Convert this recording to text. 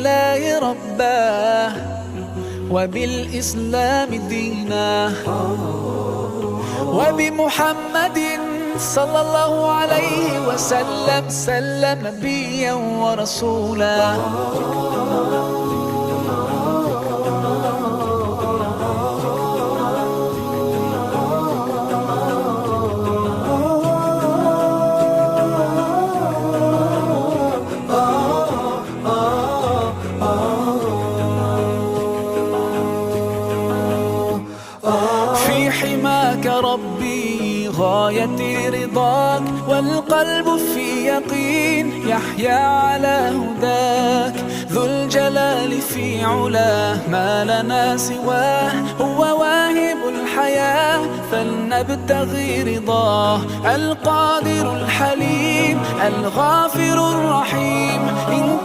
بالله ربا وبالإسلام دينا وبمحمد صلى الله عليه وسلم نبيا ورسولا. في حماك ربي غاية رضاك، والقلب في يقين يحيا على هداك. ذو الجلال في علاه ما لنا سواه، هو واهب الحياة فلنبتغي رضاه. القادر الحليم الغافر الرحيم، إن